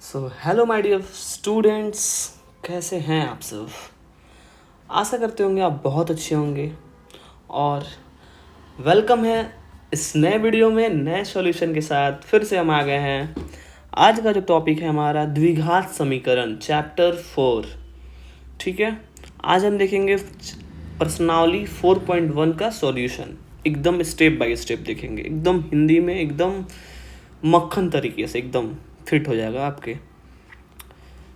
Hello my dear students, कैसे हैं आप सब। आशा करते होंगे आप बहुत अच्छे होंगे और वेलकम है इस नए वीडियो में नए सॉल्यूशन के साथ। फिर से हम आ गए हैं। आज का जो टॉपिक है हमारा द्विघात समीकरण चैप्टर 4। ठीक है, आज हम देखेंगे प्रश्नावली 4.1 का सॉल्यूशन। एकदम स्टेप बाय स्टेप देखेंगे, एकदम हिंदी में, एकदम मक्खन तरीके से, एकदम फिट हो जाएगा आपके।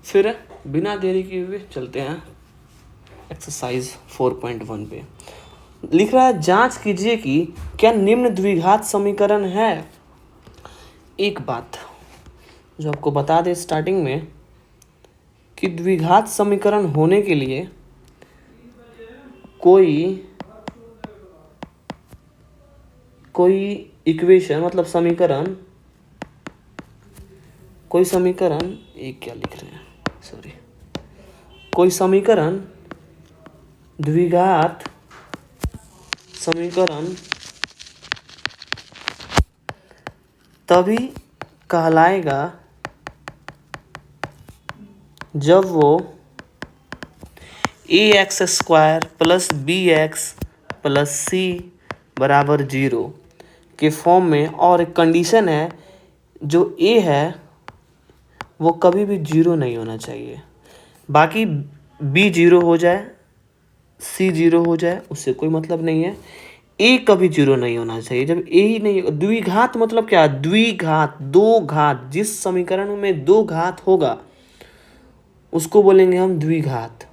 फिर बिना देरी किए हुए चलते हैं एक्सरसाइज 4.1 पे। लिख रहा है, जांच कीजिए कि क्या निम्न द्विघात समीकरण है। एक बात जो आपको बता दे स्टार्टिंग में कि द्विघात समीकरण होने के लिए कोई इक्वेशन मतलब समीकरण, कोई समीकरण, एक क्या लिख रहे हैं, सॉरी, कोई समीकरण द्विघात समीकरण तभी कहलाएगा जब वो ax square plus B x plus C बराबर 0 के फॉर्म में, और एक कंडीशन है जो a है वो कभी भी 0 नहीं होना चाहिए। बाकी b 0 हो जाए, c 0 हो जाए, उससे कोई मतलब नहीं है। a कभी 0 नहीं होना चाहिए। जब a ही नहीं, द्विघात मतलब क्या, द्विघात दो घात, जिस समीकरण में दो घात होगा उसको बोलेंगे हम द्विघात।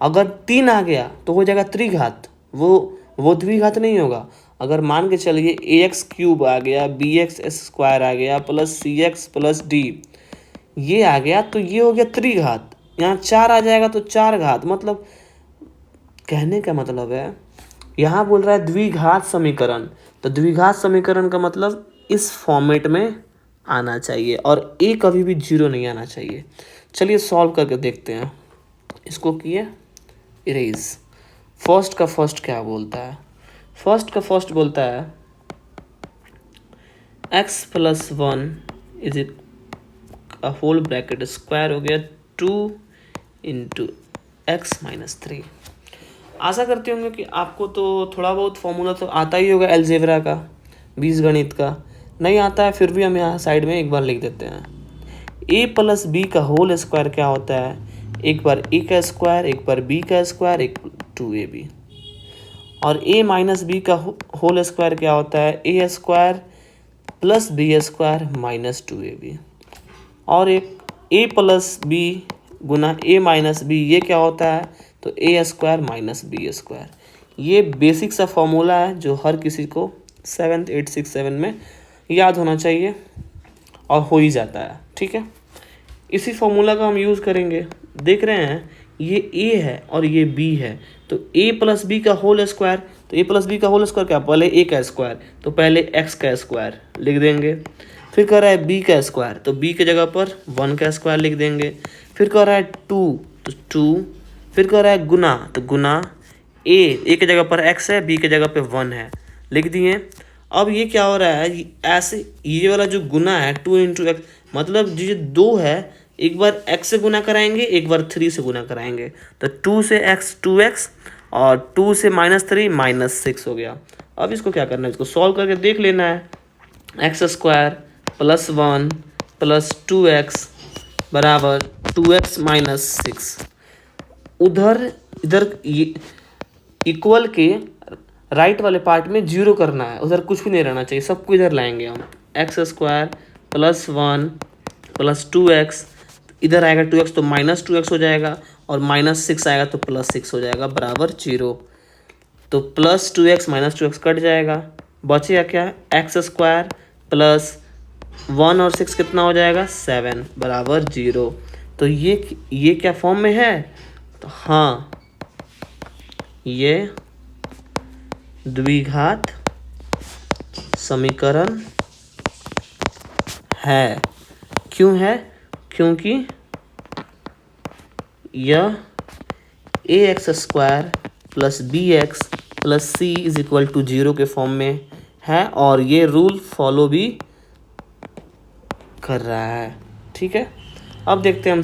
अगर 3 आ गया तो हो जाएगा त्रिघात, वो द्विघात नहीं होगा। अगर मान के चलिए ax क्यूब आ गया, bx स्क्वायर आ गया, प्लस cx प्लस d ये आ गया तो ये हो गया त्रिघात। यहाँ 4 आ जाएगा तो चार घात। मतलब कहने का मतलब है, यहाँ बोल रहा है द्विघात समीकरण, तो द्विघात समीकरण का मतलब इस फॉर्मेट में आना चाहिए और a कभी भी 0 नहीं आना चाहिए। चलिए सॉल्व करके देखते हैं। इसको किए इरेज। फर्स्ट का फर्स्ट क्या बोलता है, फर्स्ट का फर्स्ट बोलता है x plus 1 is it whole bracket square हो गया 2 इंटू एक्स माइनस 3। आशा करते होंगे कि आपको तो थोड़ा बहुत फॉर्मूला तो आता ही होगा अलजेब्रा का, बीजगणित का। नहीं आता है फिर भी हम यहाँ साइड में एक बार लिख देते हैं। a प्लस बी का होल स्क्वायर क्या होता है, एक बार a का स्क्वायर, एक बार b का स्क्वायर, एक 2ab। और a माइनस बी का होल स्क्वायर क्या होता है, a square plus B square minus 2ab। और एक a प्लस बी गुना a माइनस बी, ये क्या होता है, तो a square minus B square. ये बेसिक सा फॉर्मूला है जो हर किसी को 7th 8th 6th 7 में याद होना चाहिए और हो ही जाता है। ठीक है, इसी फॉर्मूला का हम यूज़ करेंगे। देख रहे हैं ये a है और ये b है, तो a प्लस बी का होल स्क्वायर, तो a प्लस बी का होल स्क्वायर क्या, पहले a का स्क्वायर, तो पहले x का स्क्वायर लिख देंगे। फिर कह रहा है b का स्क्वायर, तो b के जगह पर 1 का स्क्वायर लिख देंगे। फिर कह रहा है 2, तो 2। फिर कह रहा है गुना, तो गुना a के जगह पर x है, b के जगह पे 1 है, लिख दिए। अब ये क्या हो रहा है, ऐसे ये वाला जो गुना है 2 इंटू एक्स, मतलब जो 2 है एक बार x से गुना कराएंगे, एक बार 3 से गुना कराएंगे, तो 2 से x 2x और 2 से -3 -6 हो गया। अब इसको क्या करना है, इसको सॉल्व करके देख लेना है। X square plus 1 plus 2x बराबर 2x माइनस 6। इधर इक्वल के राइट वाले पार्ट में 0 करना है, उधर कुछ भी नहीं रहना चाहिए, सबको इधर लाएंगे हम। X square plus 1 plus 2x, इधर आएगा 2x तो माइनस 2x हो जाएगा, और माइनस 6 आएगा तो प्लस 6 हो जाएगा बराबर 0। तो plus 2x minus 2x cut जाएगा, बचेगा क्या, एक्स स्क्वायर प्लस 1 और 6 कितना हो जाएगा, 7 बराबर 0। तो ये क्या फॉर्म में है, तो हाँ ये द्विघात समीकरण है। क्यों है, क्योंकि यह ax square plus B x plus C is equal to 0 के फॉर्म में है, और ये रूल फॉलो भी कर रहा है। ठीक है, अब देखते हैं हम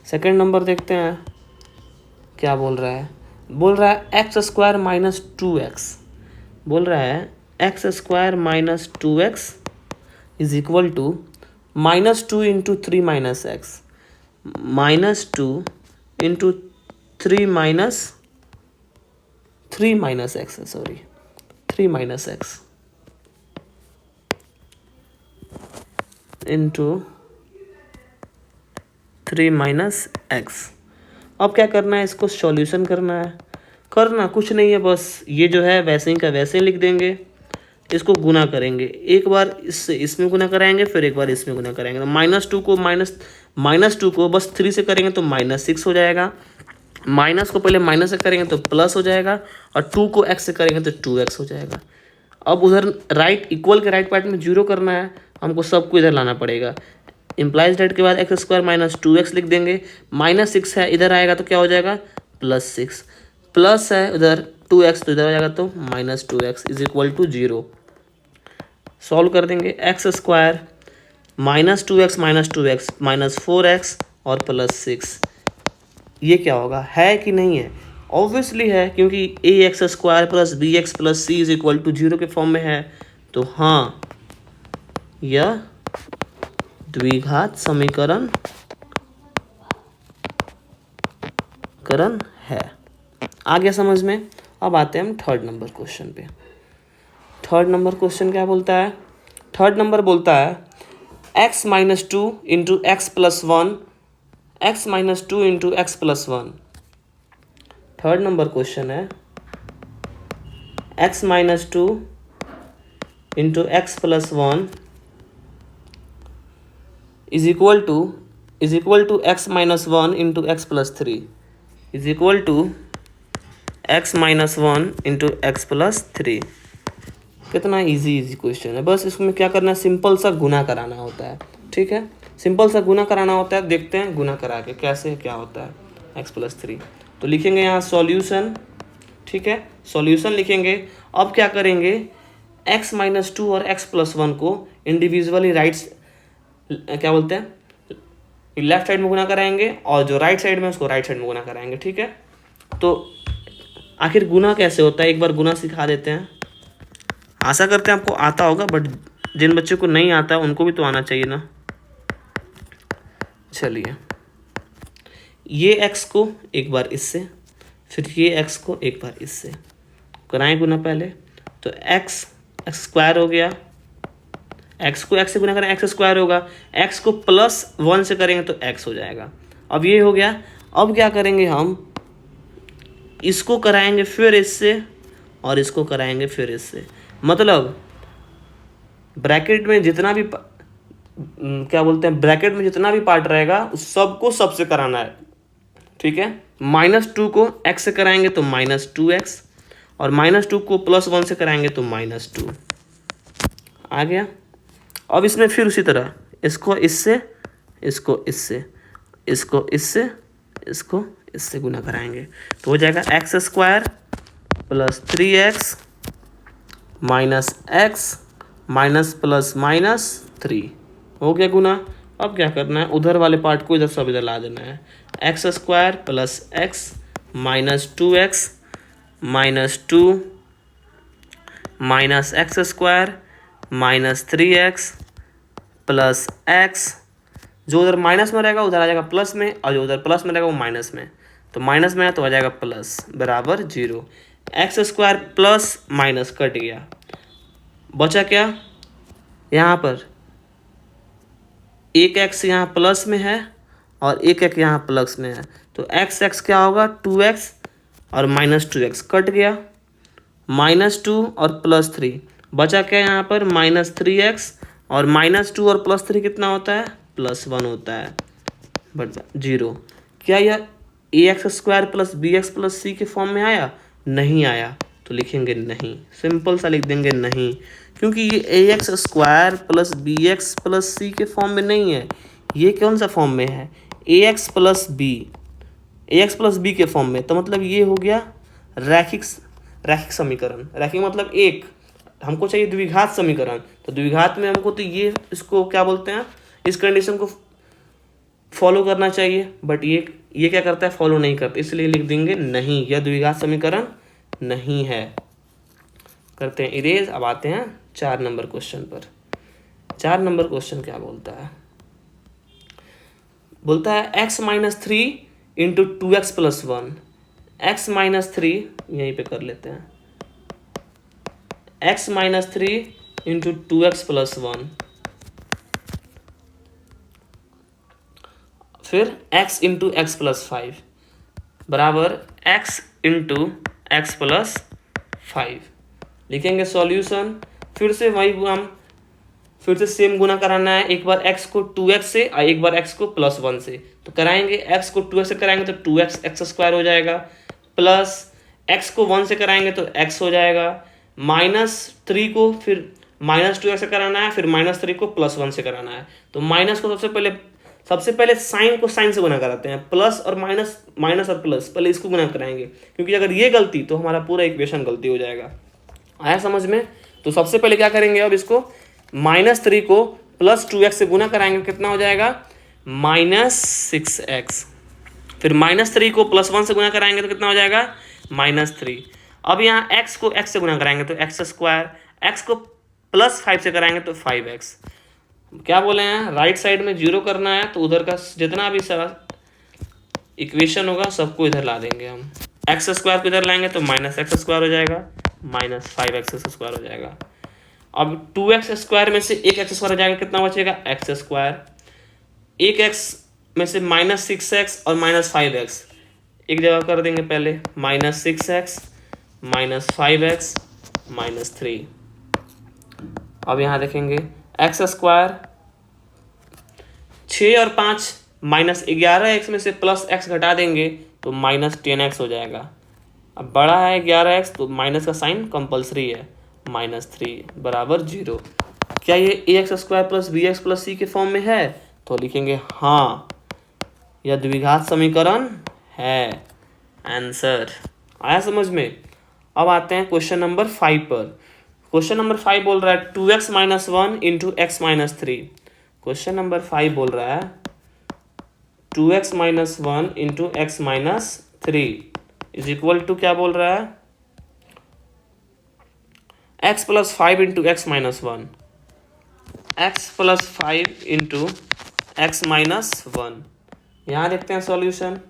सेकंड नंबर देखते हैं क्या बोल रहा है। बोल रहा है एक्स स्क्वायर माइनस 2x, बोल रहा है X square minus 2x is equal to -2 into 3 minus X, -2 into 3 minus X sorry 3 minus X into 3 minus X. अब क्या करना है, इसको सॉल्यूशन करना है। करना कुछ नहीं है, बस ये जो है वैसे ही का वैसे ही लिख देंगे, इसको गुना करेंगे। एक बार इससे इसमें गुना कराएंगे, फिर एक बार इसमें गुना कराएंगे। तो -2 को बस 3 से करेंगे तो -6 हो जाएगा, माइनस को पहले माइनस से करेंगे तो प्लस हो जाएगा, और 2 को x से करेंगे तो 2x हो जाएगा। अब उधर राइट इक्वल के राइट पार्ट में 0 करना है, हमको सबको इधर लाना पड़ेगा। इम्प्लाइज डेट के बाद एक्स स्क्वायर माइनस 2x लिख देंगे, -6 है इधर आएगा तो क्या हो जाएगा +6, प्लस है उधर 2x तो इधर आ जाएगा तो -2x is equal to 0। Solve कर देंगे, एक्स स्क्वायर -2x -4x और +6, ये क्या होगा, है कि नहीं है? ऑब्वियसली है, क्योंकि ax square plus bx plus c is equal to 0 के फॉर्म में है। तो हाँ, यह द्विघात समीकरण है। आ गया समझ में? अब आते हैं हम थर्ड नंबर क्वेश्चन पे। थर्ड नंबर क्वेश्चन क्या बोलता है? थर्ड नंबर बोलता है x minus 2 into X plus 1, x minus 2 into X plus 1। Third number question है x minus 2 into X plus 1 is equal to X minus 1 into X plus 3 is equal to X minus 1 into X plus 3। कितना easy question है, बस इसमें क्या करना है, simple सा गुना कराना होता है। ठीक है, सिंपल सा गुना कराना होता है। देखते हैं गुना करा के कैसे क्या होता है। एक्स प्लस 3 तो लिखेंगे यहाँ सॉल्यूशन। ठीक है, सॉल्यूशन लिखेंगे। अब क्या करेंगे, x माइनस 2 और x प्लस 1 को इंडिविजुअली क्या बोलते हैं, लेफ्ट साइड में गुना कराएंगे, और जो राइट साइड में उसको राइट साइड में गुना कराएंगे। ठीक है, तो आखिर गुना कैसे होता है, एक बार गुना सिखा देते हैं। आशा करते हैं आपको आता होगा, बट जिन बच्चों को नहीं आता उनको भी तो आना चाहिए ना। चलिए, ये x को एक बार इससे, फिर ये x को एक बार इससे कराएं गुना पहले। तो x स्क्वायर हो गया, x को x से गुना करें x स्क्वायर होगा, x को +1 से करेंगे तो x हो जाएगा। अब ये हो गया। अब क्या करेंगे, हम इसको कराएंगे फिर इससे, और इसको कराएंगे फिर इससे। मतलब ब्रैकेट में जितना भी क्या बोलते हैं, ब्रैकेट में जितना भी पार्ट रहेगा उस सबको सबसे कराना है। ठीक है, -2 को x से कराएंगे तो -2x, और -2 को +1 से कराएंगे तो -2 आ गया। अब इसमें फिर उसी तरह इसको इससे, इसको इससे, इसको इससे, इसको इससे गुना कराएंगे तो हो जाएगा x square plus 3x minus x minus plus -3 हो गया गुना। अब क्या करना है, उधर वाले पार्ट को इधर सब इधर ला देना है। X square plus x minus 2x minus 2 minus x square minus 3x plus x, जो उधर माइनस में रहेगा उधर आ जाएगा प्लस में, और जो उधर प्लस में रहेगा वो माइनस में। तो माइनस में है तो आ जाएगा प्लस बराबर 0। X square plus minus cut गया, बचा क्या, यहाँ पर एक x यहाँ प्लस में है और एक x यहाँ प्लस में है, तो x क्या होगा 2x और -2x कट गया, -2 और +3 बचा क्या यहाँ पर -3x, और -2 और +3 कितना होता है +1 होता है, बट 0। क्या यह ax square plus bx plus c के फॉर्म में आया? नहीं आया, तो लिखेंगे नहीं, सिंपल सा लिख देंगे नहीं, क्योंकि ये ax square plus bx plus c के फॉर्म में नहीं है। ये कौन सा फॉर्म में है, ax प्लस b के फॉर्म में। तो मतलब ये हो गया रैखिक समीकरण। रैखिक मतलब एक, हमको चाहिए द्विघात समीकरण, तो द्विघात में हमको तो ये इसको क्या बोलते हैं, इस कंडीशन को फॉलो करना चाहिए, बट ये क्या करता है, फॉलो नहीं करता, इसलिए लिख देंगे नहीं, यह द्विघात समीकरण नहीं है। करते हैं इरेज। अब आते हैं 4 नंबर क्वेश्चन पर। 4 नंबर क्वेश्चन क्या बोलता है, बोलता है x minus 3 into 2x plus 1, x minus 3 यहीं पे कर लेते हैं, x minus 3 into 2x plus 1, फिर x इंटू एक्स प्लस 5 बराबर x इंटू एक्स प्लस 5। लिखेंगे सॉल्यूशन, फिर से वही हम फिर से सेम गुना कराना है, एक बार x को 2x से और एक बार x को प्लस 1 से। तो कराएंगे, x को 2x से कराएंगे तो 2x एक्स स्क्वायर हो जाएगा, प्लस x को 1 से कराएंगे तो x हो जाएगा, -3 को फिर -2x से कराना है, फिर -3 को प्लस 1 से कराना है। तो माइनस को सबसे पहले साइन को साइन से गुना कराते हैं, प्लस और माइनस, माइनस और प्लस, पहले इसको गुना कराएंगे, क्योंकि अगर ये गलती तो हमारा पूरा इक्वेशन गलती हो जाएगा। आया समझ में? तो सबसे पहले क्या करेंगे, अब इसको -3 को प्लस 2x से गुना कराएंगे, कितना हो जाएगा -6x, फिर -3 को प्लस 1 से गुना कराएंगे तो कितना हो जाएगा -3। अब यहाँ x को x से गुना कराएंगे तो x स्क्वायर, x को प्लस 5 से कराएंगे तो 5x। क्या बोले हैं, राइट साइड में 0 करना है, तो उधर का जितना भी सारा इक्वेशन होगा सबको इधर ला देंगे हम। एक्स स्क्वायर को इधर लाएंगे तो -x स्क्वायर हो जाएगा, -5x स्क्वायर हो जाएगा। अब 2x स्क्वायर में से एक एक्स स्क्वायर हो जाएगा, कितना बचेगा x स्क्वायर, एक x में से -6x और -5x एक जगह कर देंगे, पहले -6x -5x -3। अब यहाँ देखेंगे एक्स स्क्वायर 6 और 5 -11x में से प्लस x घटा देंगे तो -10x हो जाएगा। अब बड़ा है 11x तो माइनस का साइन कंपलसरी है, -3 बराबर 0। क्या ये ax square plus bx plus c के फॉर्म में है, तो लिखेंगे हाँ, यह द्विघात समीकरण है। आंसर आया समझ में? अब आते हैं क्वेश्चन नंबर 5 पर। क्वेश्चन नंबर 5 बोल रहा है 2x minus 1 into X minus 3। Question number 5 बोल रहा है 2x minus 1 into X minus 3 is equal to, क्या बोल रहा है, x plus 5 into X minus 1, X plus 5 into X minus 1। यहाँ देखते हैं सॉल्यूशन,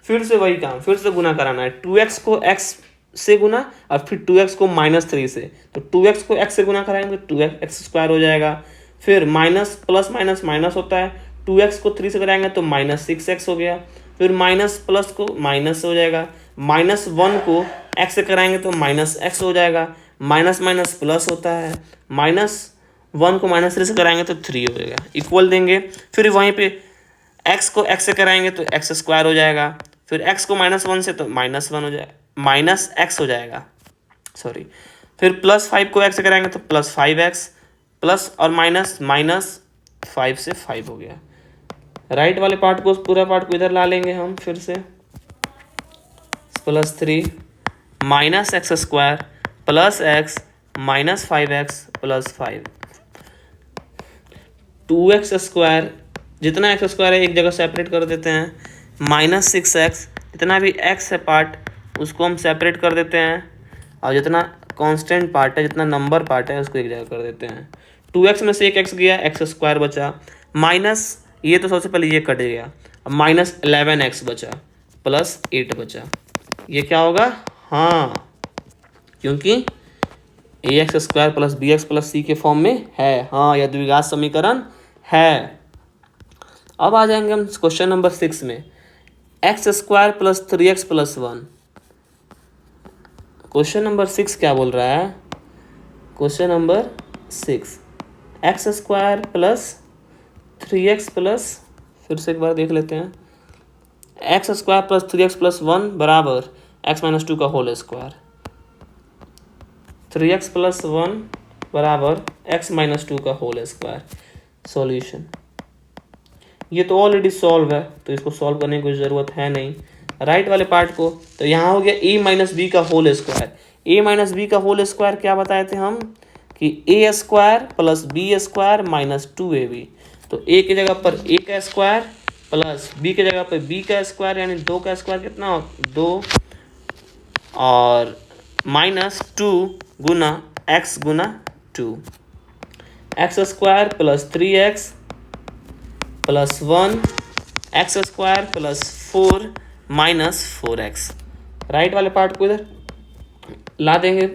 फिर से वही काम, फिर से गुना कराना है, 2x को x से गुना और फिर 2x को -3 से, तो 2x को x से गुना कराएंगे तो 2x स्क्वायर हो जाएगा, फिर माइनस प्लस माइनस माइनस होता है, 2x को 3 से कराएंगे तो -6x हो गया, फिर माइनस प्लस को माइनस हो जाएगा, -1 को x से कराएंगे तो -x हो जाएगा, माइनस माइनस प्लस होता है, -1 को -3 से कराएंगे तो 3 हो जाएगा, इक्वल देंगे, फिर वहीं पे x को x से कराएंगे तो x स्क्वायर हो जाएगा, फिर x को -1 से तो -1 हो जाएगा, -x हो जाएगा, सॉरी, फिर +5 को x से कराएंगे तो +5x, प्लस और माइनस -5 से 5 हो गया। राइट वाले पार्ट को, पूरा पार्ट को इधर ला लेंगे हम, फिर से +3 -x square plus x -5x plus 5, 2x square, जितना x स्क्वायर है एक जगह सेपरेट कर देते हैं, -6x, जितना भी x है पार्ट उसको हम सेपरेट कर देते हैं, और जितना कांस्टेंट पार्ट है, जितना नंबर पार्ट है उसको एक जगह कर देते हैं। 2x में से एक x गया, x स्क्वायर बचा, माइनस ये तो सबसे पहले ये कट गया, अब -11x बचा, प्लस 8 बचा, ये क्या होगा, हाँ, क्योंकि ax square plus bx plus c के फॉर्म में है, हाँ, यह द्विघात समीकरण है। अब आ जाएंगे हम क्वेश्चन नंबर 6 में, x square plus 3x plus 1। Question number 6 क्या बोल रहा है, question number 6, x square plus 3x plus, फिर से एक बार देख लेते हैं, x square plus 3x plus 1 बराबर x माइनस 2 का होल स्क्वायर, 3x प्लस 1 बराबर x माइनस 2 का होल स्क्वायर। सॉल्यूशन, ये तो ऑलरेडी सॉल्व है तो इसको सॉल्व करने की कोई ज़रूरत है नहीं। राइट वाले पार्ट को, तो यहाँ हो गया a माइनस बी का whole square, a minus B का होल स्क्वायर क्या बताए थे हम, कि A square plus B square minus 2ab, तो ए की जगह पर ए का स्क्वायर प्लस बी की जगह पर बी का स्क्वायर, यानी 2 का स्क्वायर कितना हो 2, और माइनस 2 गुना एक्स गुना 2, x square plus 3x plus 1 x square plus 4 minus 4x। Right वाले पार्ट को इधर ला देंगे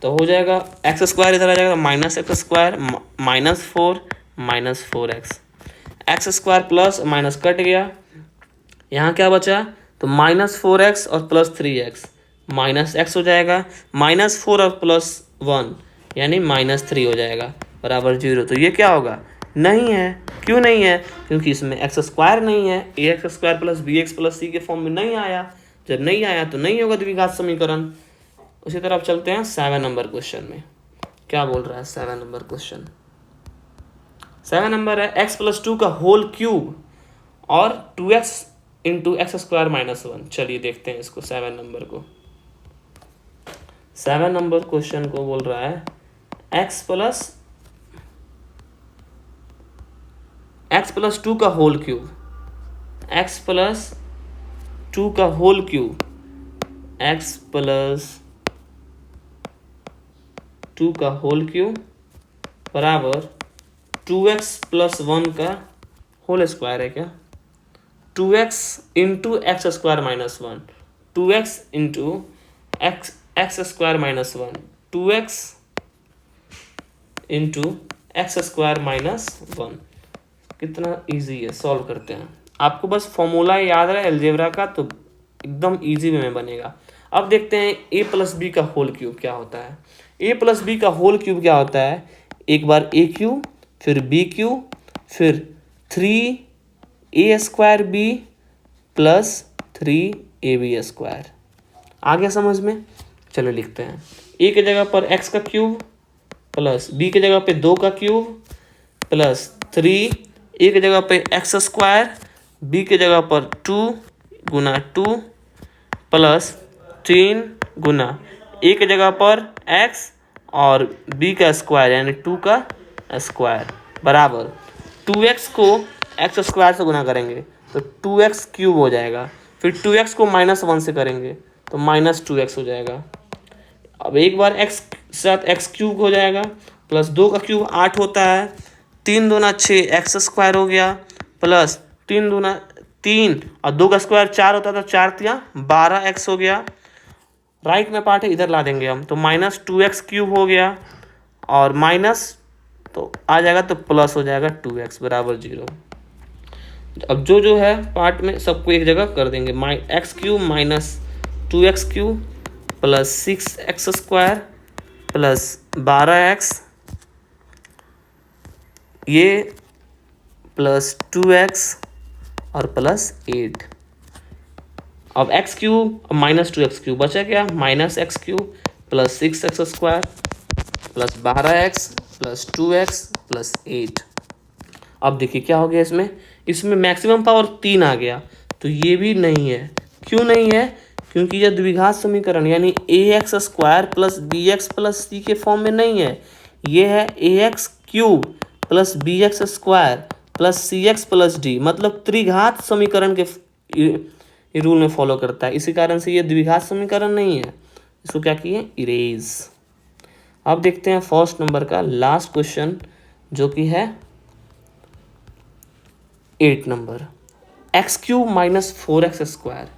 तो हो जाएगा एक्स स्क्वायर इधर आ जाएगा minus x square minus 4 minus 4x, x square plus minus cut गया, यहाँ क्या बचा तो माइनस 4x और प्लस 3x, माइनस x हो जाएगा, माइनस 4 और प्लस 1 यानी माइनस 3 हो जाएगा बराबर 0। तो ये क्या होगा नहीं है, क्यों नहीं है क्योंकि इसमें एक्स स्क्वायर नहीं है, A x square plus B x plus C के फॉर्म में नहीं आया, जब नहीं आया तो नहीं होगा द्विघात समीकरण। उसी तरह अब चलते हैं 7 नंबर क्वेश्चन में, क्या बोल रहा है 7 नंबर क्वेश्चन। 7 नंबर है x प्लस 2 का होल क्यूब और 2x into x square minus 1। चलिए देखते हैं इसको 7 नंबर को। 7 नंबर क्वेश्चन को बोल रहा है x प्लस 2 का होल क्यूब, x प्लस 2 का होल क्यूब, x प्लस 2 का होल क्यूब बराबर 2x प्लस 1 का होल स्क्वायर है क्या, 2x into x square minus 1, 2x into x square minus 1, 2x into x square minus 1। कितना easy है, solve करते हैं। आपको बस फॉर्मूला याद रहे अलजेब्रा का तो एकदम इजी वे में बनेगा। अब देखते हैं ए प्लस बी का होल क्यूब क्या होता है। ए प्लस बी का होल क्यूब क्या होता है, एक बार ए क्यूब फिर बी क्यूब फिर 3a square B plus 3ab square. आ गया समझ में, चलो लिखते हैं। ए की जगह पर x का क्यूब प्लस बी की जगह पे 2 का क्यूब प्लस 3, ए की जगह पे एक्स स्क्वायर, बी की जगह पर 2 गुना 2 प्लस 3 गुना ए की जगह पर x और बी का स्क्वायर यानी 2 का स्क्वायर बराबर 2x को एक्स स्क्वायर से गुना करेंगे तो 2x क्यूब हो जाएगा, फिर 2x को माइनस 1 से करेंगे तो माइनस 2x हो जाएगा। अब एक बार x साथ x क्यूब हो जाएगा प्लस 2 का क्यूब 8 होता है, 3 दूना 6 एक्स स्क्वायर हो गया प्लस 3 दूना 3 और 2 का स्क्वायर 4 होता है तो 4 तिया 12x हो गया। राइट में पार्ट है इधर ला देंगे हम तो माइनस 2x क्यूब हो गया और माइनस तो आ जाएगा तो प्लस हो जाएगा 2x बराबर 0। अब जो है पार्ट में सबको एक जगह कर देंगे, x cube minus 2x cube plus 6x square plus 12x ये प्लस 2x और प्लस 8। अब x cube minus 2x cube बचा क्या, minus x cube plus 6x square plus 12x plus 2x plus 8। अब देखिए क्या हो गया इसमें मैक्सिमम पावर 3 आ गया तो ये भी नहीं है। क्यों नहीं है, क्योंकि यह द्विघात समीकरण यानी ax square plus bx plus c के फॉर्म में नहीं है। ये है ax cube plus bx square plus cx plus d, मतलब त्रिघात समीकरण के रूल में फॉलो करता है। इसी कारण से ये द्विघात समीकरण नहीं है। इसको क्या किए, इरेज। अब देखते हैं फर्स्ट नंबर का लास्ट क्वेश्चन जो कि है 8 number, X cube minus 4x square,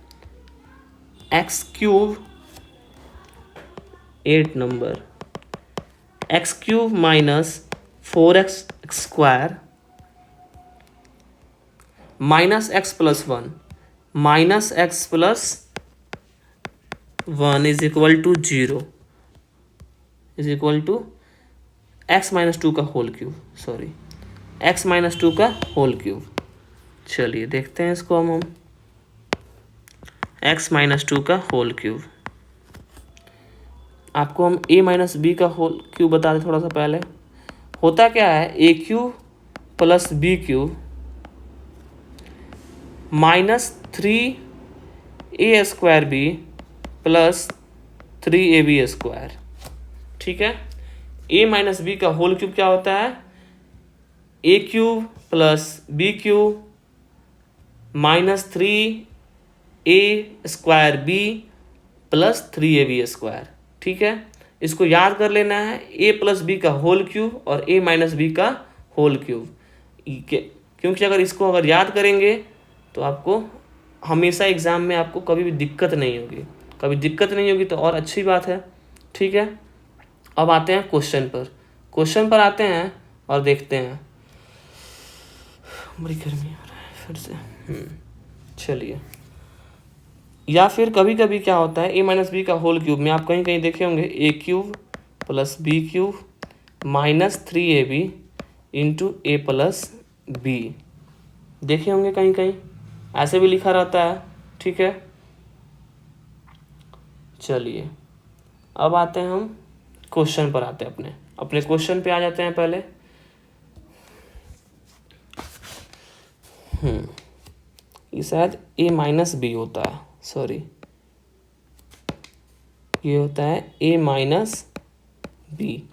X cube 8 number X cube minus 4x square minus X plus 1 minus X plus 1 is equal to 0 is equal to X minus 2 का whole cube, sorry X minus 2 का whole cube. चलिए देखते हैं इसको हम x minus 2 का whole cube. आपको हम a माइनस बी का होल क्यूब बता दें थोड़ा सा पहले। होता क्या है, A cube plus B cube minus 3a square B plus 3ab square, ठीक है। ए माइनस बी का होल क्यूब क्या होता है, A cube plus B cube minus 3a² B plus 3ab square. ठीक है, इसको याद कर लेना है, a प्लस बी का होल क्यूब और a माइनस बी का होल क्यूब, क्योंकि अगर याद करेंगे तो आपको हमेशा एग्जाम में आपको कभी भी दिक्कत नहीं होगी, तो और अच्छी बात है। ठीक है, अब आते हैं क्वेश्चन पर आते हैं और देखते हैं। बड़ी गर्मी हो रहा है फिर से। चलिए, या फिर कभी कभी क्या होता है, a माइनस बी का होल क्यूब में आप कहीं कहीं देखे होंगे a cube plus B cube minus 3ab into A plus B, देखे होंगे कहीं कहीं ऐसे भी लिखा रहता है। ठीक है, चलिए अब आते हैं हम क्वेश्चन पर, आते हैं अपने क्वेश्चन पे आ जाते हैं पहले। ये शायद a माइनस बी होता है, सॉरी ये होता है a माइनस बी,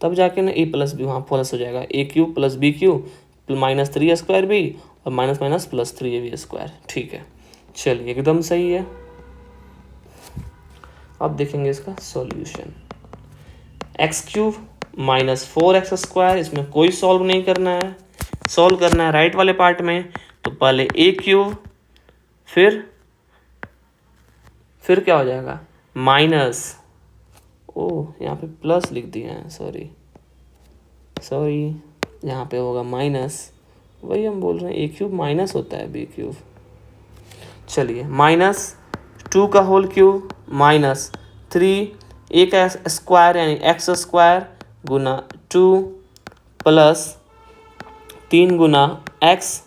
तब जाके ना a प्लस बी वहाँ प्लस हो जाएगा, a cube plus B cube minus 3a² B और माइनस माइनस प्लस 3ab²। ठीक है, चलिए एकदम सही है। अब देखेंगे इसका solution, x cube minus 4x², इसमें कोई सॉल्व नहीं करना है, सॉल्व करना है राइट वाले पार्ट में। तो पहले ए क्यूब, फिर क्या हो जाएगा माइनस, यहाँ पे प्लस लिख दिया है, सॉरी यहाँ पे होगा माइनस, वही हम बोल रहे हैं, ए क्यूब माइनस होता है बी क्यूब। चलिए, माइनस 2 का होल क्यूब माइनस 3a का स्क्वायर यानी x² गुना 2 प्लस 3 गुना x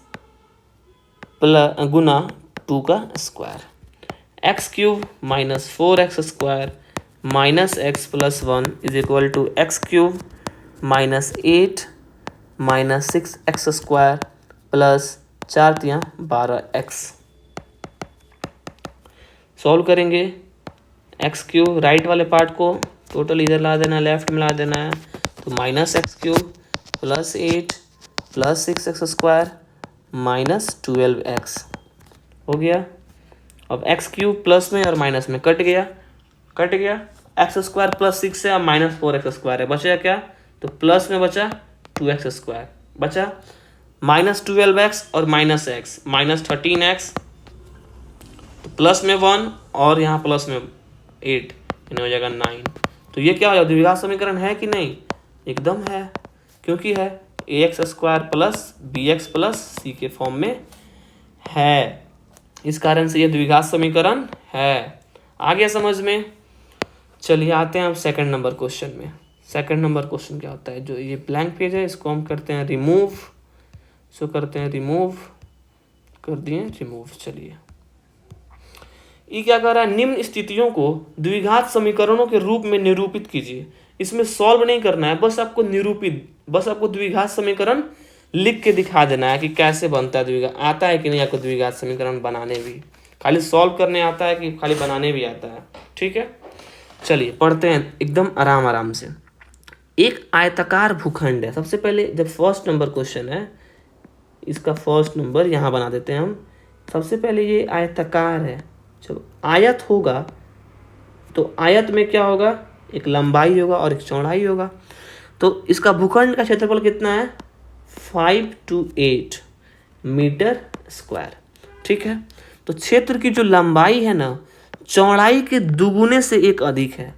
गुना 2 का square, X cube minus 4x² minus x plus 1 is equal to X cube minus 8 minus 6x² plus 4 × 12x। Solve करेंगे, X cube right वाले part को total इधर ला देना है, लेफ्ट में ला देना है, तो minus x cube plus 8 plus 6x² minus 12x हो गया। अब एक्स क्यूब प्लस में और माइनस में कट गया, x² प्लस 6 से अब माइनस 4x² है, बचा क्या, तो प्लस में बचा 2x² बचा, माइनस 12x और माइनस x माइनस 13x, तो प्लस में 1 और यहाँ प्लस में 8 यानी हो जाएगा 9। तो ये क्या हो जाएगा, द्विघात समीकरण है कि नहीं, एकदम है, क्योंकि है ax² plus bx plus c के फॉर्म में है, इस कारण से ये द्विघात समीकरण है। आ गया समझ में। चलिए आते हैं अब सेकंड नंबर क्वेश्चन में। सेकंड नंबर क्वेश्चन क्या होता है, जो ये ब्लैंक पेज है इसको हम करते हैं रिमूव, कर दिए रिमूव। चलिए, ये क्या कर रहा है, निम्न स्थितियों को द्विघात समीकरणों के रूप में निरूपित कीजिए। इसमें सॉल्व नहीं करना है, बस आपको द्विघात समीकरण लिख के दिखा देना है कि कैसे बनता है द्विघात, आता है कि नहीं आपको द्विघात समीकरण बनाने भी, खाली सॉल्व करने आता है कि खाली बनाने भी आता है। ठीक है, चलिए पढ़ते हैं एकदम आराम से। एक आयताकार भूखंड है, सबसे पहले जब फर्स्ट नंबर क्वेश्चन है, इसका फर्स्ट नंबर यहाँ बना देते हैं हम। सबसे पहले ये आयताकार है, जब आयत होगा तो आयत में क्या होगा, एक लंबाई होगा और एक चौड़ाई होगा। तो इसका भूखंड का क्षेत्रफल कितना है, 5 to 8 मीटर स्क्वायर। ठीक है, तो क्षेत्र की जो लंबाई है ना, चौड़ाई के दुगुने से एक अधिक है।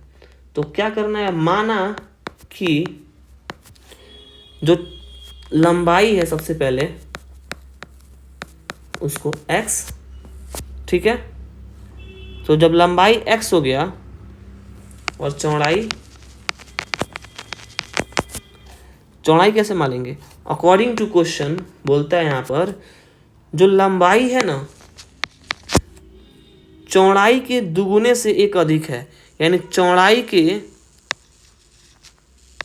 तो क्या करना है, माना कि जो लंबाई है सबसे पहले उसको x, ठीक है, तो जब लंबाई x हो गया और चौड़ाई कैसे मानेंगे, अकॉर्डिंग टू क्वेश्चन बोलता है यहाँ पर, जो लंबाई है ना चौड़ाई के दुगुने से एक अधिक है, यानी चौड़ाई के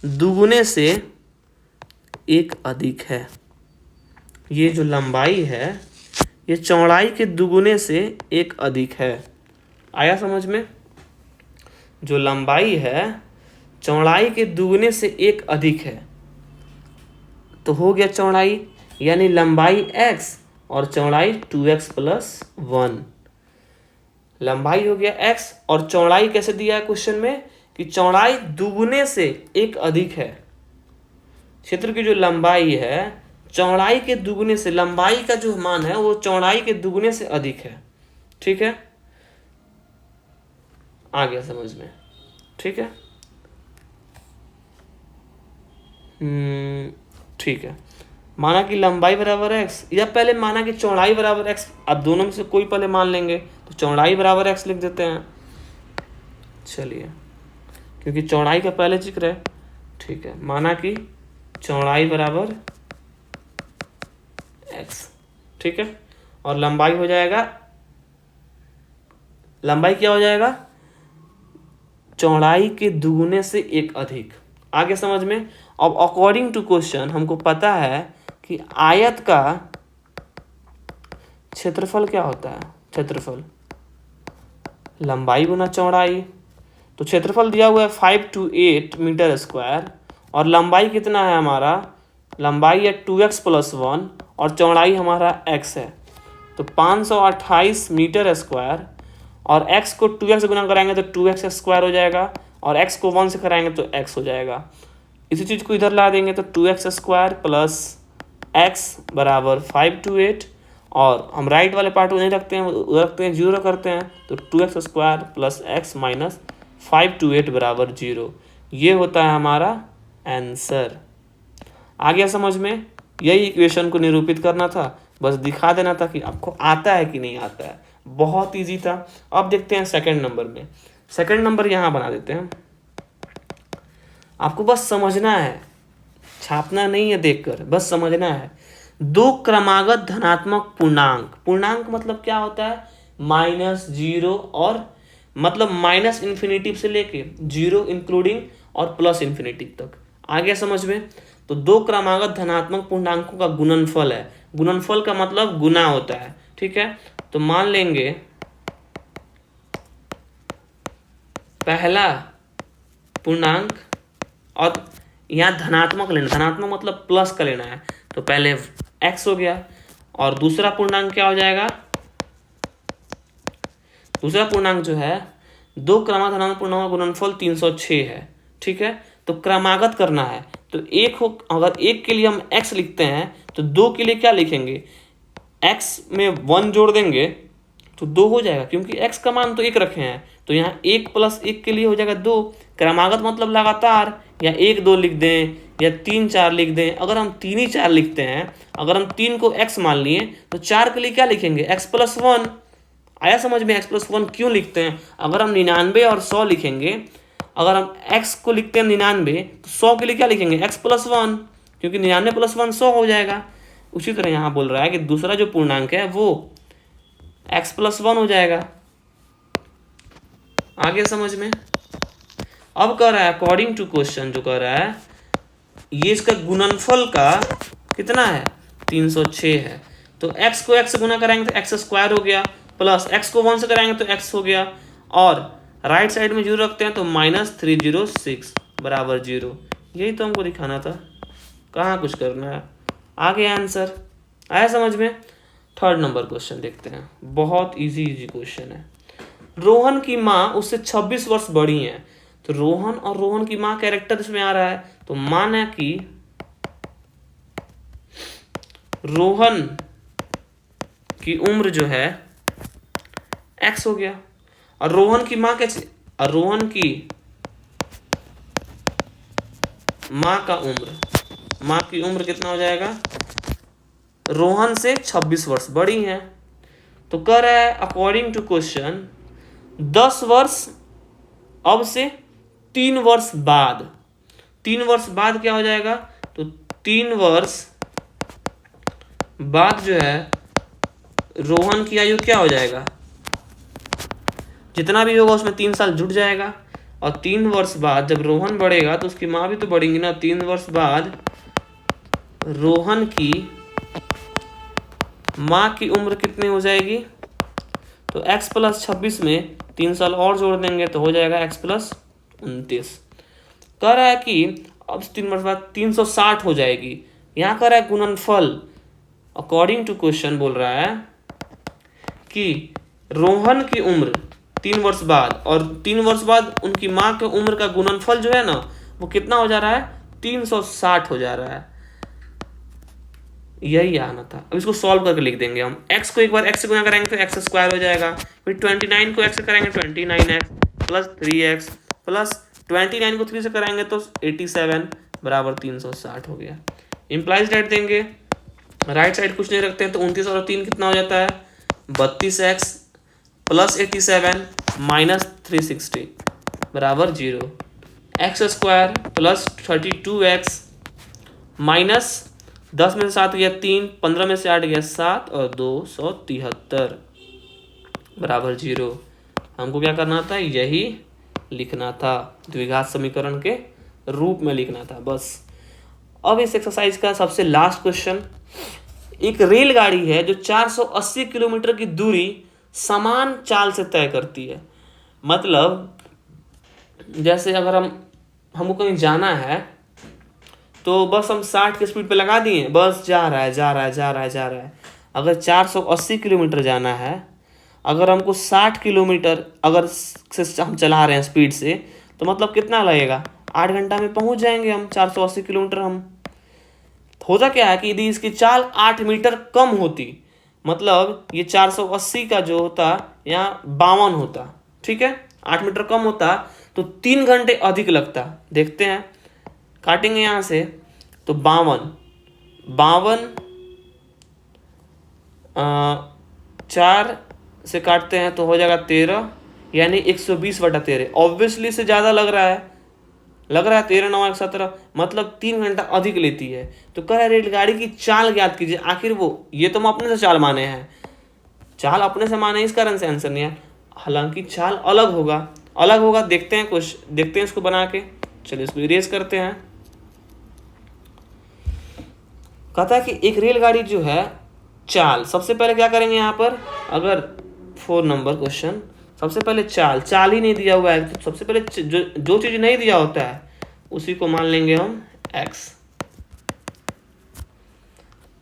दुगुने से एक अधिक है। ये जो लंबाई है ये चौड़ाई के दुगुने से एक अधिक है। आया समझ में, जो लंबाई है चौड़ाई के दुगने से एक अधिक है, तो हो गया चौड़ाई यानी लंबाई x और चौड़ाई 2x + 1। लंबाई हो गया x और चौड़ाई कैसे दिया है क्वेश्चन में कि चौड़ाई दुगने से एक अधिक है। क्षेत्र की जो लंबाई है चौड़ाई के दुगने से, लंबाई का जो मान है वो चौड़ाई के दुगने से अधिक है। ठीक है, आ गया समझ में? ठीक है, ठीक है। माना कि लंबाई बराबर x या पहले माना कि चौड़ाई बराबर x, अब दोनों में से कोई पहले मान लेंगे, तो चौड़ाई बराबर x लिख देते हैं। चलिए, क्योंकि चौड़ाई का पहले जिक्र है। ठीक है, माना कि चौड़ाई बराबर x। ठीक है, और लंबाई हो जाएगा, लंबाई क्या हो जाएगा? चौड़ाई के दुगने से एक अधिक। आगे समझ में? अब अकॉर्डिंग टू क्वेश्चन हमको पता है कि आयत का क्षेत्रफल क्या होता है? क्षेत्रफल लंबाई गुना चौड़ाई। तो क्षेत्रफल दिया हुआ है 5 to 8 मीटर स्क्वायर और लंबाई कितना है हमारा? लंबाई है 2x + 1 और चौड़ाई हमारा x है, तो 528 मीटर स्क्वायर। और x को 2x से गुना कराएंगे तो 2x स्क्वायर हो जाएगा और x को 1 से कराएंगे तो x हो जाएगा। इसी चीज़ को इधर ला देंगे तो 2x स्क्वायर प्लस x बराबर 5 to 8, और हम राइट वाले पार्ट को नहीं रखते हैं, उधर रखते हैं, 0 करते हैं, तो 2x square plus x minus 5 to 8 बराबर 0। ये होता है हमारा आंसर। आ गया समझ में? यही इक्वेशन को निरूपित करना था, बस दिखा देना था कि आपको आता है कि नहीं आता है। बहुत इजी था। अब देखते हैं सेकंड नंबर में। सेकंड नंबर यहाँ बना देते हैं। आपको बस समझना है, छापना नहीं है देखकर, बस समझना है। दो क्रमागत धनात्मक पूर्णांक, पूर्णांक मतलब क्या होता है? -0 और मतलब -इन्फिनिटी से लेके 0 इंक्लूडिंग और +इन्फिनिटी तक। आ गया समझ में? तो दो क्रमागत धनात्मक पूर्णांकों का गुणनफल है। गुणनफल का मतलब गुना होता है। ठीक है, तो मान लेंगे पहला पूर्णांक, और यहाँ धनात्मक लेना, धनात्मक मतलब प्लस का लेना है, तो पहले x हो गया और दूसरा पूर्णांक क्या हो जाएगा? दूसरा पूर्णांक जो है, दो क्रमागत धनात्मक पूर्णांकों का गुणनफल 306 है। ठीक है, तो क्रमागत करना है, तो एक हो, अगर एक के लिए हम x लिखते हैं तो दो के लिए क्या लिखेंगे? x में 1 जोड़ देंगे तो 2 हो जाएगा, क्योंकि x का मान तो 1 रखे हैं, तो यहाँ 1 + 1 के लिए हो जाएगा 2। क्रमागत मतलब लगातार, या 1 2 लिख दें या 3 4 लिख दें। अगर हम 3 ही 4 लिखते हैं, अगर हम 3 को x मान लिए तो 4 के लिए क्या लिखेंगे? x + 1। आया समझ में? x + 1 क्यों लिखते हैं? अगर हम 99 और 100 लिखेंगे, अगर हम x को लिखते हैं 99 तो 100 के लिए क्या लिखेंगे? x + 1, क्योंकि 99 + 1 100 हो जाएगा। उसी तरह यहाँ बोल रहा है कि दूसरा जो पूर्णांक है वो x + 1 हो जाएगा। आगे समझ में? अब कह रहा है अकॉर्डिंग टू क्वेश्चन, जो कह रहा है ये इसका गुणनफल का कितना है? 306 है। तो x को x से गुना कराएंगे तो x स्क्वायर हो गया, प्लस x को 1 से कराएंगे तो x हो गया, और राइट साइड में 0 रखते हैं तो -306 बराबर 0। यही तो हमको दिखाना था, कहाँ कुछ करना है। आ गया आंसर। आया समझ में? थर्ड नंबर क्वेश्चन देखते हैं। बहुत इजी क्वेश्चन है। रोहन की माँ उससे 26 वर्ष बड़ी है। तो रोहन और रोहन की माँ कैरेक्टर इसमें आ रहा है, तो माना कि रोहन की उम्र जो है x हो गया, और रोहन की माँ कैसे, और रोहन की माँ का उम्र, माँ की उम्र कितना हो जाएगा? रोहन से 26 वर्ष बड़ी है। तो कह रहा है अकॉर्डिंग टू क्वेश्चन 10 वर्ष अब से 3 वर्ष बाद, 3 वर्ष बाद क्या हो जाएगा? तो 3 वर्ष बाद जो है रोहन की आयु क्या हो जाएगा? जितना भी होगा उसमें 3 साल जुड़ जाएगा, और 3 वर्ष बाद जब रोहन बढ़ेगा तो उसकी माँ भी तो बढ़ेंगी ना। 3 वर्ष बाद रोहन की माँ की उम्र कितनी हो जाएगी? तो x + 26 में 3 साल और जोड़ देंगे तो हो जाएगा x + 29। कह रहा है कि अब 3 वर्ष बाद 360 हो जाएगी। यहाँ कह रहा है गुणनफल, अकॉर्डिंग टू क्वेश्चन बोल रहा है कि रोहन की उम्र 3 वर्ष बाद और 3 वर्ष बाद उनकी माँ की उम्र का गुणनफल जो है ना वो कितना हो जा रहा है, 360 हो जा रहा है। यही आना था। अब इसको सॉल्व करके लिख देंगे हम। x को एक बार x से गुना करेंगे तो x स्क्वायर हो जाएगा, फिर 29 को x से करेंगे 29x प्लस 3x प्लस 29 को 3 से कराएंगे तो 87 बराबर 360 हो गया। इम्प्लाइज डेट देंगे, राइट साइड कुछ नहीं रखते हैं तो 29 और 3 कितना हो जाता है, 32x प्लस 87 माइनस 360 बराबर 0। X square plus 32x minus 10 में से 7 गया 3, 15 में से 8 गया 7 और 273 बराबर 0। हमको क्या करना था, यही लिखना था, द्विघात समीकरण के रूप में लिखना था बस। अब इस एक्सरसाइज का सबसे लास्ट क्वेश्चन, एक रेलगाड़ी है जो 480 किलोमीटर की दूरी समान चाल से तय करती है। मतलब जैसे अगर हमको कहीं जाना है तो बस हम 60 की स्पीड पे लगा दिए, बस जा रहा है। अगर 480 किलोमीटर जाना है, अगर हमको 60 किलोमीटर अगर से हम चला रहे हैं स्पीड से, तो मतलब कितना लगेगा, 8 घंटा में पहुंच जाएंगे हम 480 किलोमीटर। हम होता क्या है कि यदि इसकी चाल 8 मीटर कम होती, मतलब ये 480 का जो होता यहाँ 52 होता, ठीक है, 8 मीटर कम होता तो 3 घंटे अधिक लगता। देखते हैं, काटेंगे यहाँ से तो 52 4 से काटते हैं तो हो जाएगा 13, यानी 120/13। ऑब्वियसली से ज़्यादा लग रहा है 13 9 17, मतलब 3 घंटा अधिक लेती है। तो कह रहा है रेलगाड़ी की चाल ज्ञात कीजिए। आखिर वो, ये तो हम अपने से चाल माने हैं, चाल अपने से माने, इस कारण से आंसर नहीं है। हालांकि चाल अलग होगा। देखते हैं इसको बना के। चलिए इसको इरेज करते हैं। कहता है कि एक रेलगाड़ी जो है चाल, सबसे पहले क्या करेंगे यहाँ पर, अगर 4 नंबर क्वेश्चन, सबसे पहले चाल ही नहीं दिया हुआ है, तो सबसे पहले जो चीज नहीं दिया होता है उसी को मान लेंगे हम x।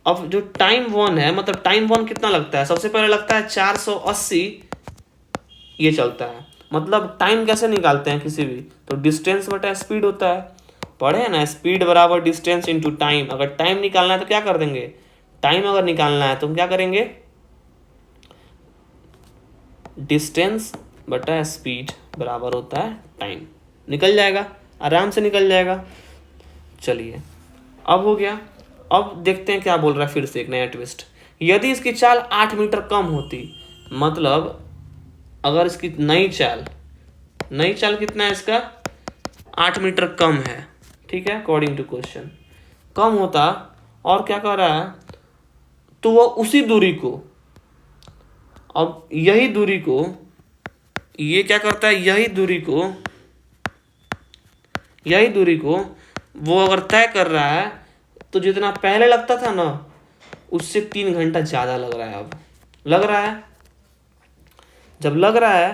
अब जो टाइम 1 है, मतलब टाइम 1 कितना लगता है, सबसे पहले लगता है 480, ये चलता है। मतलब टाइम कैसे निकालते हैं किसी भी, तो डिस्टेंस बटा स्पीड होता है, पढ़े ना, स्पीड बराबर डिस्टेंस इंटू टाइम। अगर टाइम निकालना है तो क्या कर देंगे, टाइम अगर निकालना है तो हम क्या करेंगे, डिस्टेंस बटा स्पीड बराबर होता है टाइम। निकल जाएगा, आराम से निकल जाएगा। चलिए अब हो गया। अब देखते हैं क्या बोल रहा है, फिर से एक नया ट्विस्ट। यदि इसकी चाल 8 मीटर कम होती, मतलब अगर इसकी नई चाल कितना है, इसका 8 मीटर कम है, ठीक है, अकॉर्डिंग टू क्वेश्चन कम होता, और क्या कर रहा है, तो वो उसी दूरी को, अब यही दूरी को, ये क्या करता है, यही दूरी को वो अगर तय कर रहा है, तो जितना पहले लगता था ना उससे 3 घंटा ज्यादा लग रहा है। अब लग रहा है, जब लग रहा है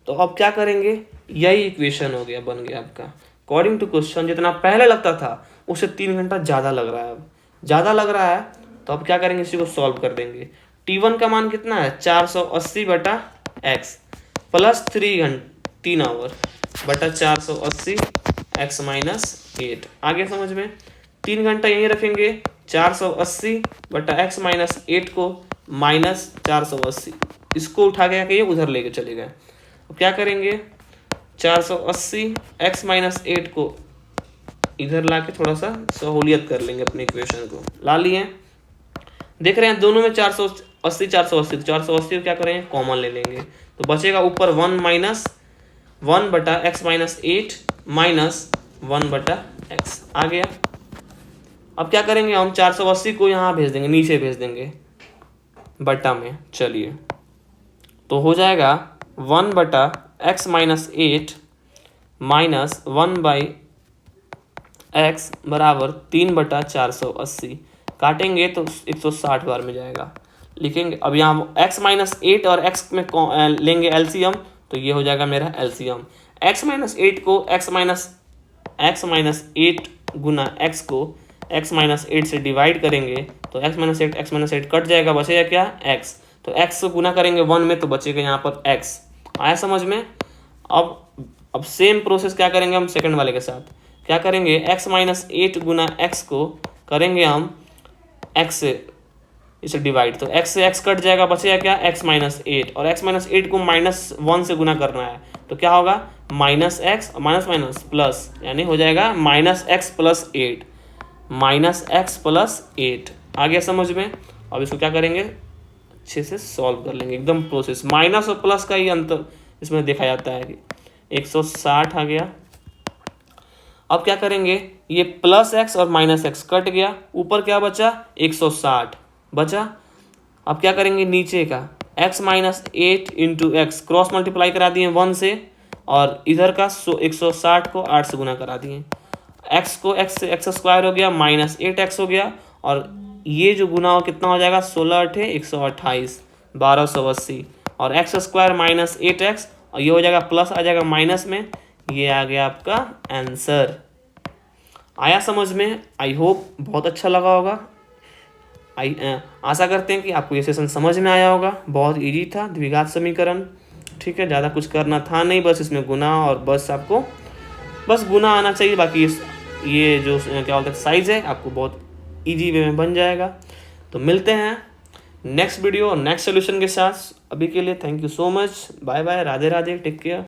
तो अब क्या करेंगे, यही इक्वेशन हो गया, बन गया आपका। अकॉर्डिंग टू क्वेश्चन जितना पहले लगता था उससे 3 घंटा ज़्यादा लग रहा है। अब ज़्यादा लग रहा है तो अब क्या करेंगे, इसी को सॉल्व कर देंगे। T1 का मान कितना है, 480/x प्लस 3 आवर बटा 480 x - 8। आगे समझ में, 3 घंटा यहीं रखेंगे, 480/x - 8 को माइनस 480, इसको उठा के ये उधर लेके चले गए। अब क्या करेंगे, 480 x - 8 को इधर लाके थोड़ा सा सहूलियत कर लेंगे, अपने इक्वेशन को ला लिए। देख रहे हैं दोनों में 480 480, 480 को क्या करेंगे, कॉमन ले लेंगे, तो बचेगा ऊपर 1 - 1/x - 8 माइनस 1/x आ गया। अब क्या करेंगे हम, 480 को यहाँ भेज देंगे, नीचे भेज देंगे बटा में। चलिए तो हो जाएगा 1/x - 8 माइनस 1/x बराबर 3/480। काटेंगे तो 160 बार में जाएगा, लिखेंगे। अब यहाँ x - 8 और x में लेंगे एलसीएम, तो ये हो जाएगा मेरा एलसीएम। x - 8 को x x माइनस 8 गुना x को x माइनस 8 से डिवाइड करेंगे तो x माइनस 8 कट जाएगा, बचेगा क्या x। तो x को गुना करेंगे 1 में तो बचेगा यहाँ पर x। आया समझ में। अब सेम प्रोसेस क्या करेंगे हम सेकंड वाले के साथ, क्या करेंगे x माइनस 8 गुना x को करेंगे हम x से इसे डिवाइड, तो x से x कट जाएगा, बचेगा क्या x माइनस 8, और x माइनस 8 को -1 से गुना करना है तो क्या होगा minus x minus minus plus, यानी हो जाएगा -x + 8, -x + 8। आ गया समझ में। अब इसको क्या करेंगे अच्छे से सॉल्व कर लेंगे, एकदम प्रोसेस माइनस और प्लस का ही अंतर इसमें देखा जाता है कि 160 आ गया। अब क्या करेंगे, ये +x और -x कट गया, ऊपर क्या बचा 160 बचा। अब क्या करेंगे नीचे का x minus 8 into x cross multiply करा दिए 1 से, और इधर का 160 को 8 से गुना करा दिए, x को x से x स्क्वायर हो गया -8x हो गया, और ये जो गुना हो कितना हो जाएगा 16 × 8 128 1280, और x स्क्वायर -8x, और ये हो जाएगा प्लस आ जाएगा माइनस में, ये आ गया आपका आंसर। आया समझ में। आई होप बहुत अच्छा लगा होगा। आशा करते हैं कि आपको ये सेशन समझ में आया होगा। बहुत इजी था द्विघात समीकरण, ठीक है, ज़्यादा कुछ करना था नहीं, बस इसमें गुना और बस आपको बस गुना आना चाहिए, बाकी ये जो क्या बोलते हैं साइज है आपको बहुत इजी वे में बन जाएगा। तो मिलते हैं नेक्स्ट वीडियो और नेक्स्ट सोल्यूशन के साथ। अभी के लिए thank you so much, bye bye, Radhe Radhe, take care.